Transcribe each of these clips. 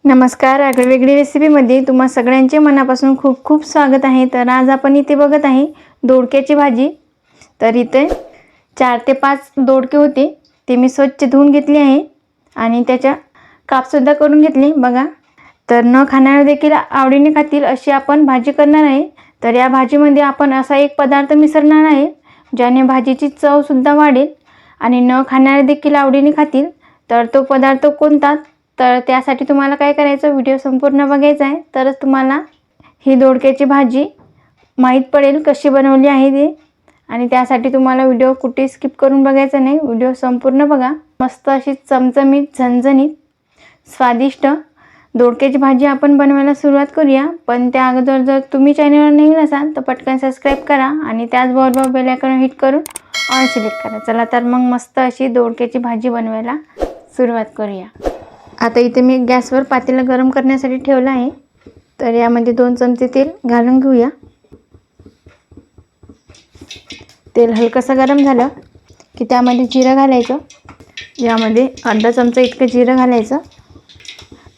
नमस्कार. आगळीवेगळी रेसिपीमध्ये तुम्हा सगळ्यांचे मनापासून खूप खूप स्वागत आहे. तर आज आपण इथे बघत आहे दोडक्याची भाजी. तर इथे 4 ते 5 दोडके होते, ते मी स्वच्छ धुवून घेतले आहे आणि त्याच्या कापसुद्धा करून घेतले बघा. तर न खाणारे देखील आवडीने खातील अशी आपण भाजी करणार आहे. तर या भाजीमध्ये आपण असा एक पदार्थ मिसळणार आहे ज्याने भाजीची चवसुद्धा वाढेल आणि न खाणारे देखील आवडीने खातील. तर तो पदार्थ कोणता, तर त्यासाठी तुम्हाला काय करायचं, व्हिडिओ संपूर्ण बघायचा आहे, तरच तुम्हाला ही दोडक्याची भाजी माहीत पडेल कशी बनवली आहे ते. आणि त्यासाठी तुम्हाला व्हिडिओ कुठे स्किप करून बघायचा नाही, व्हिडिओ संपूर्ण बघा. मस्त अशी चमचमीत झणझणीत स्वादिष्ट दोडक्याची भाजी आपण बनवायला सुरुवात करूया. पण त्या अगोदर जर तुम्ही चॅनलवर नवीन असाल तर पटकन सबस्क्राईब करा आणि त्याचबरोबर बेल आयकॉन हिट करून ऑल सिलेक्ट करा. चला तर मग मस्त अशी दोडक्याची भाजी बनवायला सुरुवात करूया. आता इथे मी गॅसवर पातेलं गरम करण्यासाठी ठेवलं आहे. तर यामध्ये 2 चमचे तेल घालून घेऊया. तेल हलकंसं गरम झालं की त्यामध्ये जिरं घालायचं. यामध्ये अर्धा चमचा इतकं जिरं घालायचं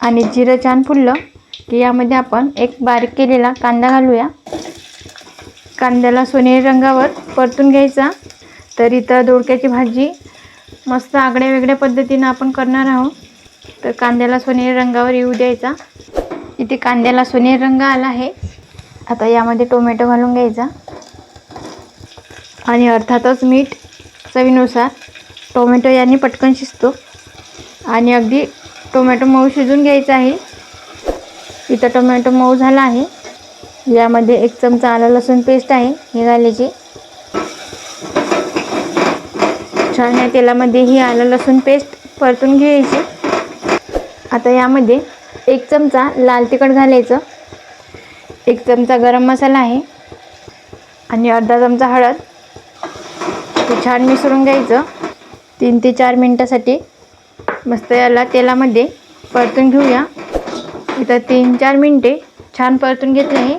आणि जिरं छान फुललं की यामध्ये आपण एक बारीक केलेला कांदा घालूया. कांद्याला सोनेरी रंगावर परतून घ्यायचा. तर इथं दोडक्याची भाजी मस्त आगळ्या वेगळ्या पद्धतीनं आपण करणार आहोत. तर कांद्याला सोनेरी रंगावर येऊ द्यायचा. इथे कांद्याला सोनेरी रंग आला आहे. आता यामध्ये टोमॅटो घालून घ्यायचा आणि अर्थातच मीठ चवीनुसार. टोमॅटो याने पटकन शिजतो आणि अगदी टोमॅटो मऊ शिजून घ्यायचा आहे. इथं टोमॅटो मऊ झाला आहे. यामध्ये 1 चमचा आलं लसूण पेस्ट आहे, हे घालायची. छान या तेलामध्ये ही आलं लसूण पेस्ट परतून घ्यायची. आता यामध्ये 1 चमचा लाल तिखट घालायचं, 1 चमचा गरम मसाला आहे आणि अर्धा चमचा हळद. ते छान मिसळून घ्यायचं. 3 ते 4 मिनटासाठी मस्त याला तेलामध्ये परतून घेऊया. इथं 3-4 मिनटे छान परतून घेतले आहे.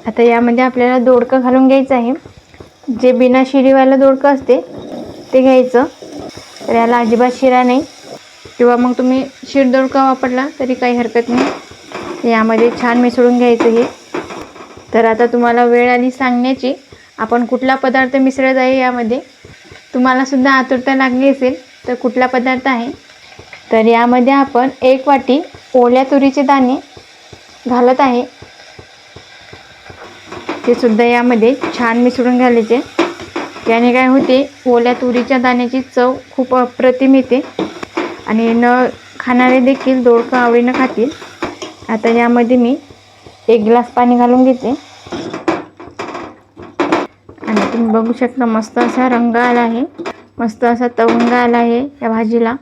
आता यामध्ये आपल्याला दोडकं घालून घ्यायचं आहे. जे बिना शिरीवालं दोडकं असते ते घ्यायचं. तर याला अजिबात शिरा नाही, किंवा मग तुम्ही शिर दोडका वापरला तरी काही हरकत नाही. यामध्ये छान मिसळून घ्यायचं हे. तर आता तुम्हाला वेळ आली सांगण्याची, आपण कुठला पदार्थ मिसळत आहे. यामध्ये तुम्हाला सुद्धा आतुरता लागली असेल तर कुठला पदार्थ आहे. तर यामध्ये आपण 1 वाटी ओल्या तुरीचे दाणे घालत आहे. ते सुद्धा यामध्ये छान मिसळून घालायचे. त्याने काय होते, ओल्या तुरीच्या दाण्याची चव खूप अप्रतिम येते आणि न खाणारे देखील दोडकं आवडीनं खातील. आता यामध्ये मी 1 ग्लास पाणी घालून घेते आणि तुम्ही बघू शकता मस्त असा रंग आला आहे, मस्त असा तवंग आला आहे या भाजीला.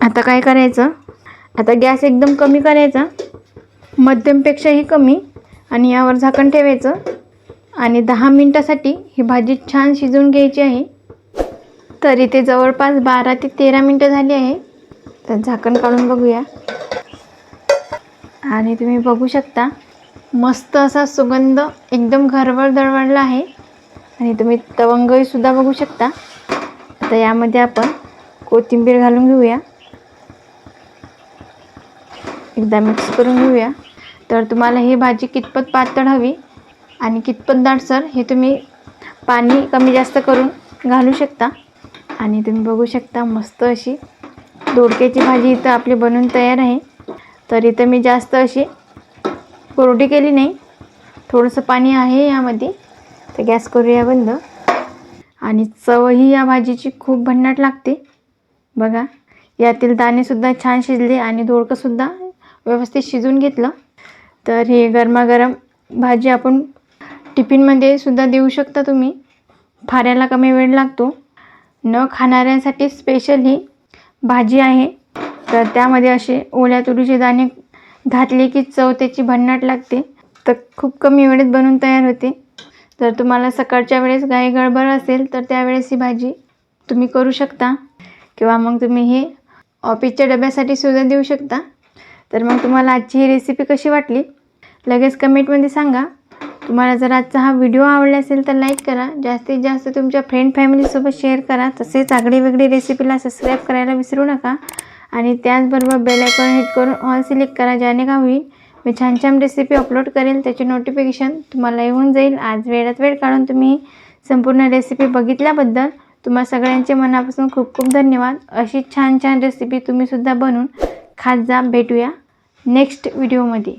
आता काय करायचं, आता गॅस एकदम कमी करायचा, मध्यमपेक्षाही कमी, आणि यावर झाकण ठेवायचं आणि 10 मिनटासाठी ही भाजी छान शिजवून घ्यायची आहे. तर इथे जवळपास 12 ते 13 मिनटं झाली आहे. तर झाकण काढून बघूया आणि तुम्ही बघू शकता मस्त असा सुगंध एकदम घरभर दरवळला आहे आणि तुम्ही तवंगही सुद्धा बघू शकता. आता यामध्ये आपण कोथिंबीर घालून घेऊया, एकदा मिक्स करून घेऊया. तर तुम्हाला ही भाजी कितपत पातळ हवी आणि कितपत दाटसर हे तुम्ही पाणी कमी जास्त करून घालू शकता. आणि तुम्ही बघू शकता मस्त अशी दोडक्याची भाजी इथं आपली बनवून तयार आहे. तर इथं मी जास्त अशी कोरडी केली नाही, थोडंसं पाणी आहे यामध्ये. तर गॅस करूया बंद. आणि चवही या भाजीची खूप भन्नाट लागते बघा. यातील दाणेसुद्धा छान शिजले आणि दोडकंसुद्धा व्यवस्थित शिजून घेतलं. तर हे गरमागरम भाजी आपण टिफिनमध्ये सुद्धा देऊ शकता तुम्ही. फाऱ्याला कमी वेळ लागतो. न खाणाऱ्यांसाठी स्पेशल ही भाजी आहे. तर त्यामध्ये असे ओल्या तुरीचे दाणे घातले की चव त्याची भन्नाट लागते. तर खूप कमी वेळेत बनवून तयार होते. जर तुम्हाला सकाळच्या वेळेस घाई गडबड असेल तर त्यावेळेस ही भाजी तुम्ही करू शकता, किंवा मग तुम्ही हे ऑफिसच्या डब्यासाठी सुद्धा देऊ शकता. तर मग तुम्हाला आजची ही रेसिपी कशी वाटली लगेच कमेंटमध्ये सांगा. तुम्हाला जर आजचा हा व्हिडिओ आवडला असेल तर लाईक करा, जास्तीत जास्त तुमच्या फ्रेंड फॅमिलीसोबत शेअर करा. तसेच आगळी वेगळी रेसिपीला सबस्क्राईब करायला विसरू नका. आणि त्याचबरोबर बेल आयकॉन हिट करून ऑल सिलेक्ट करा, ज्याने का होईल मी छान छान रेसिपी अपलोड करेल त्याचे नोटिफिकेशन तुम्हाला येऊन जाईल. आज वेळात वेळ काढून तुम्ही संपूर्ण रेसिपी बघितल्याबद्दल तुम्हा सगळ्यांचे मनापासून खूप खूप धन्यवाद. अशी छान छान रेसिपी तुम्ही सुद्धा बनवून खात जा. भेटूया नेक्स्ट व्हिडिओमध्ये.